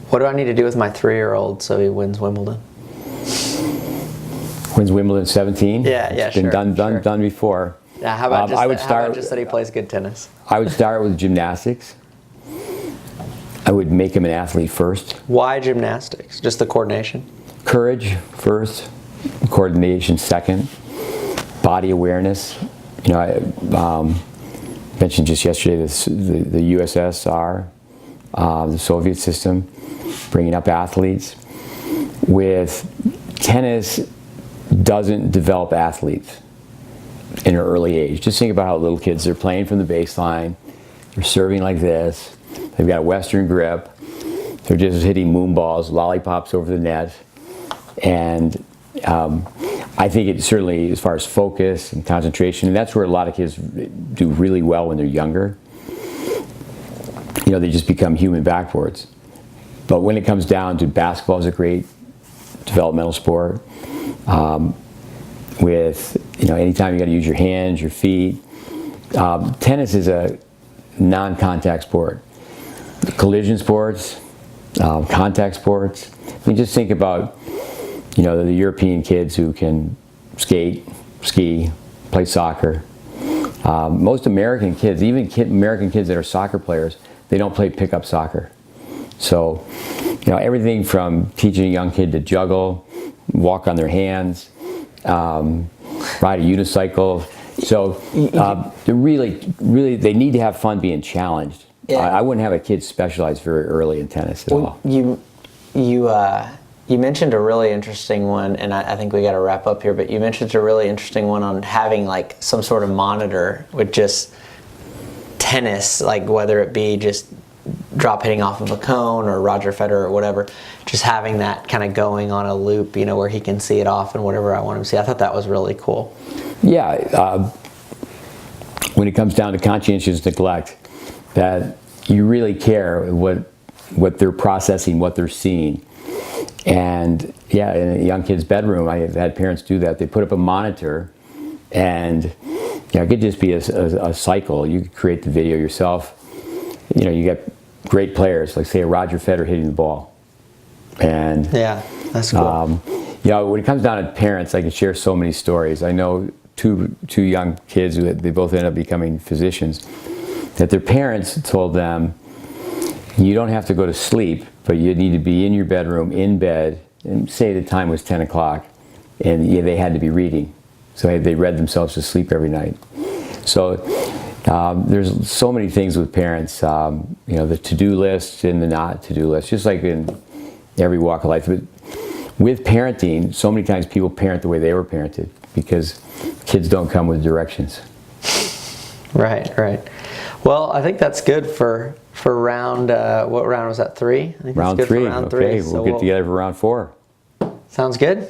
What do I need to do with my 3-year-old so he wins Wimbledon? Wins Wimbledon 17? Yeah, it's been done before. Yeah, how about just that he plays good tennis? I would start with gymnastics. I would make him an athlete first. Why gymnastics? Just the coordination? Courage first, coordination second, body awareness. You know, I mentioned just yesterday the USSR, the Soviet system, bringing up athletes. With tennis, doesn't develop athletes in an early age. Just think about how little kids, they're playing from the baseline, they're serving like this, they've got a Western grip, they're just hitting moon balls, lollipops over the net, and I think it certainly, as far as focus and concentration, and that's where a lot of kids do really well when they're younger. You know, they just become human backboards. But when it comes down to basketball is a great developmental sport. With, you know, anytime you got to use your hands, your feet. Tennis is a non-contact sport. Collision sports, contact sports. I mean, just think about, you know, the European kids who can skate, ski, play soccer. Most American kids, even American kids that are soccer players, they don't play pickup soccer. So, you know, everything from teaching a young kid to juggle, walk on their hands, ride a unicycle. So they need to have fun being challenged. Yeah. I wouldn't have a kid specialize very early in tennis at all. You mentioned a really interesting one, and I think we got to wrap up here, but you mentioned a really interesting one on having like some sort of monitor with just tennis, like whether it be just drop hitting off of a cone or Roger Federer or whatever, just having that kind of going on a loop, you know, where he can see it off and whatever I want him to see. I thought that was really cool. Yeah, when it comes down to conscientious neglect, that you really care what they're processing, what they're seeing. And yeah, in a young kid's bedroom, I have had parents do that. They put up a monitor, and you know, it could just be a cycle. You could create the video yourself. You know, you get great players, like say a Roger Federer hitting the ball. And yeah, that's cool. You know, when it comes down to parents, I can share so many stories. I know two young kids who they both ended up becoming physicians, that their parents told them, you don't have to go to sleep, but you need to be in your bedroom, in bed, and say the time was 10 o'clock, and yeah, they had to be reading. So they read themselves to sleep every night. So there's so many things with parents, you know, the to-do list and the not to-do list, just like in every walk of life. But with parenting, so many times people parent the way they were parented because kids don't come with directions. Right, right. Well, I think that's good for round, what round was that, 3? I think round 3, round okay, 3. We'll get together for round 4. Sounds good.